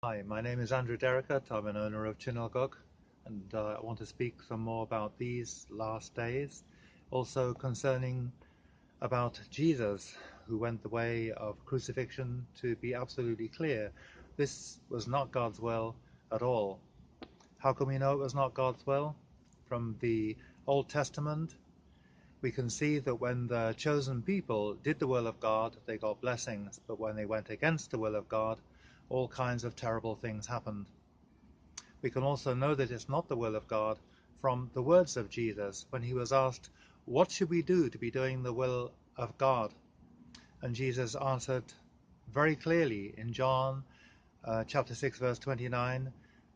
Hi, my name is Andrew Derrickott. I'm an owner of Chinalgog, and I want to speak some more about these last days, also concerning about Jesus, who went the way of crucifixion. To be absolutely clear, this was not God's will at all. How can we know it was not God's will? From the Old Testament, we can see that when the chosen people did the will of God, they got blessings, but when they went against the will of God, all kinds of terrible things happened. We can also know that it's not the will of God from the words of Jesus when he was asked, "What should we do to be doing the will of God?" And Jesus answered very clearly in John chapter 6, verse 29,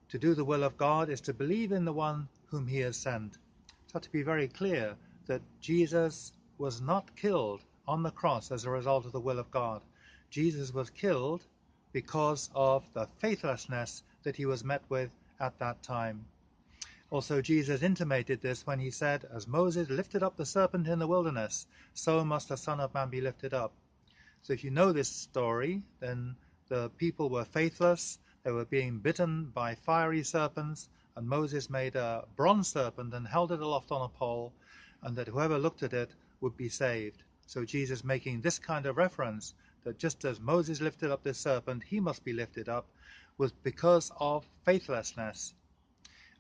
to do the will of God is to believe in the one whom he has sent. So to be very clear that Jesus was not killed on the cross as a result of the will of God. Jesus was killed because of the faithlessness that he was met with at that time. Also, Jesus intimated this when he said, "As Moses lifted up the serpent in the wilderness, so must the Son of Man be lifted up." So if you know this story, then the people were faithless, they were being bitten by fiery serpents, and Moses made a bronze serpent and held it aloft on a pole, and that whoever looked at it would be saved. So Jesus making this kind of reference, that just as Moses lifted up this serpent, he must be lifted up, was because of faithlessness.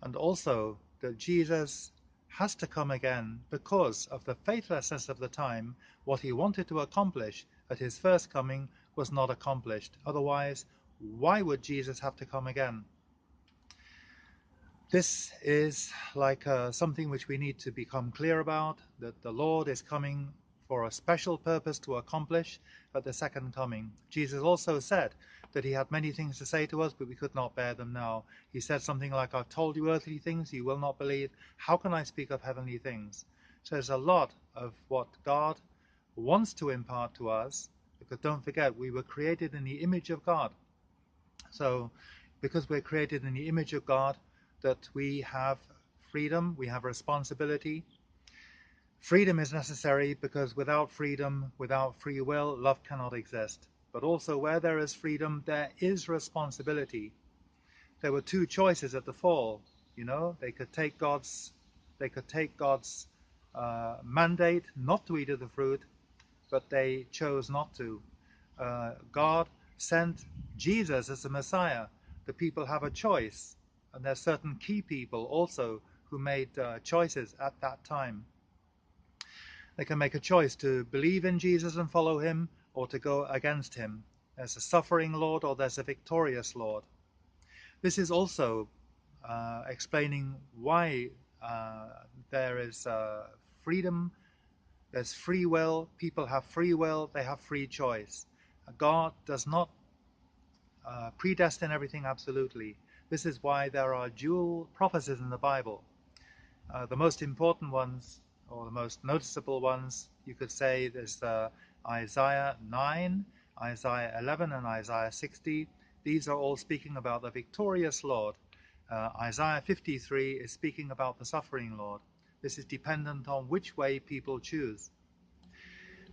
And also that Jesus has to come again because of the faithlessness of the time. What he wanted to accomplish at his first coming was not accomplished. Otherwise, why would Jesus have to come again? This is like something which we need to become clear about, that the Lord is coming for a special purpose to accomplish at the second coming. Jesus also said that he had many things to say to us, but we could not bear them now. He said something like, "I've told you earthly things you will not believe. How can I speak of heavenly things?" So there's a lot of what God wants to impart to us, because don't forget, we were created in the image of God. So because we're created in the image of God, that we have freedom, we have responsibility. Freedom is necessary because without freedom, without free will, love cannot exist. But also where there is freedom, there is responsibility. There were two choices at the fall. They could take God's mandate not to eat of the fruit, but they chose not to. God sent Jesus as the Messiah. The people have a choice, and there's certain key people also who made choices at that time. They can make a choice to believe in Jesus and follow him, or to go against him. There's a suffering Lord, or there's a victorious Lord. This is also explaining why there is freedom. There's free will. People have free will. They have free choice. God does not predestine everything absolutely. This is why there are dual prophecies in the Bible. The most important ones, or the most noticeable ones, you could say, there's Isaiah 9, Isaiah 11, and Isaiah 60. These are all speaking about the victorious Lord. Isaiah 53 is speaking about the suffering Lord. This is dependent on which way people choose.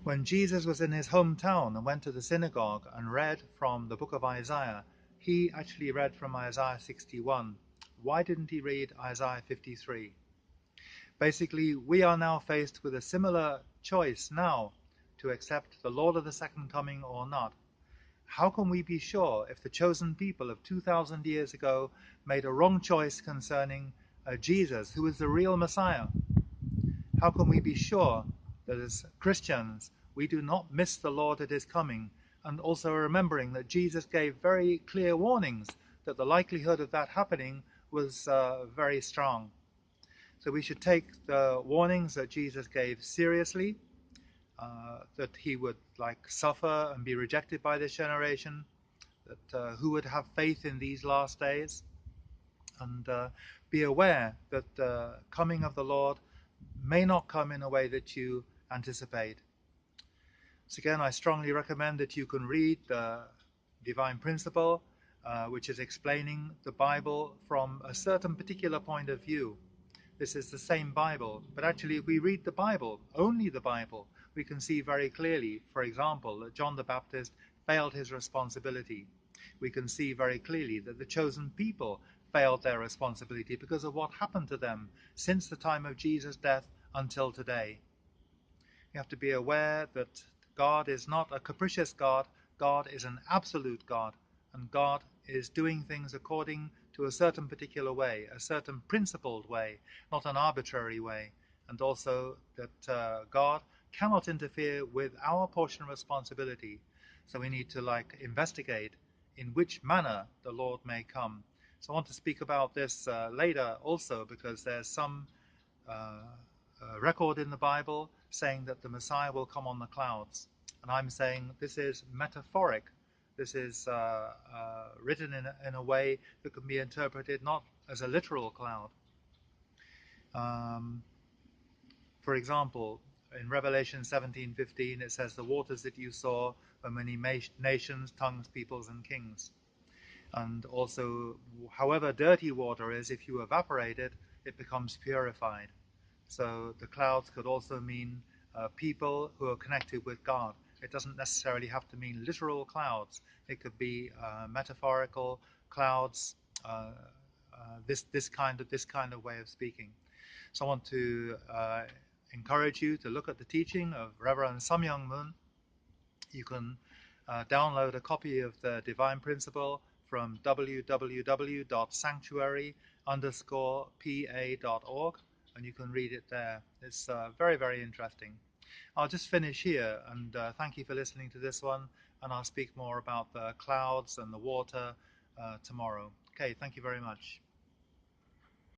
When Jesus was in his hometown and went to the synagogue and read from the book of Isaiah, he actually read from Isaiah 61. Why didn't he read Isaiah 53? Basically, we are now faced with a similar choice now, to accept the Lord of the second coming or not. How can we be sure if the chosen people of 2,000 years ago made a wrong choice concerning Jesus, who is the real Messiah? How can we be sure that as Christians we do not miss the Lord at his coming, and also remembering that Jesus gave very clear warnings that the likelihood of that happening was very strong. So we should take the warnings that Jesus gave seriously, that he would suffer and be rejected by this generation, that who would have faith in these last days, and be aware that the coming of the Lord may not come in a way that you anticipate. So again, I strongly recommend that you can read the Divine Principle, which is explaining the Bible from a certain particular point of view. This is the same Bible, but actually if we read the Bible, only the Bible, we can see very clearly, for example, that John the Baptist failed his responsibility. we can see very clearly that the chosen people failed their responsibility because of what happened to them since the time of Jesus' death until today. You have to be aware that God is not a capricious God. God is an absolute God, and God is doing things according to a certain particular way, a certain principled way, not an arbitrary way. And also that God cannot interfere with our portion of responsibility. So we need to investigate in which manner the Lord may come. So I want to speak about this later also, because there's some uh, record in the Bible saying that the Messiah will come on the clouds. And I'm saying this is metaphoric. This is written in a way that can be interpreted not as a literal cloud. Um, for example, in Revelation 17:15, it says, "The waters that you saw were many nations, tongues, peoples, and kings." And also, however dirty water is, if you evaporate it, it becomes purified. So the clouds could also mean people who are connected with God. It doesn't necessarily have to mean literal clouds. It could be metaphorical clouds. This kind of way of speaking. So I want to encourage you to look at the teaching of Reverend Sam Young Moon. You can download a copy of the Divine Principle from www.sanctuary_pa.org, and you can read it there. It's very, very interesting. I'll just finish here, and thank you for listening to this one, and I'll speak more about the clouds and the water tomorrow. Okay, thank you very much.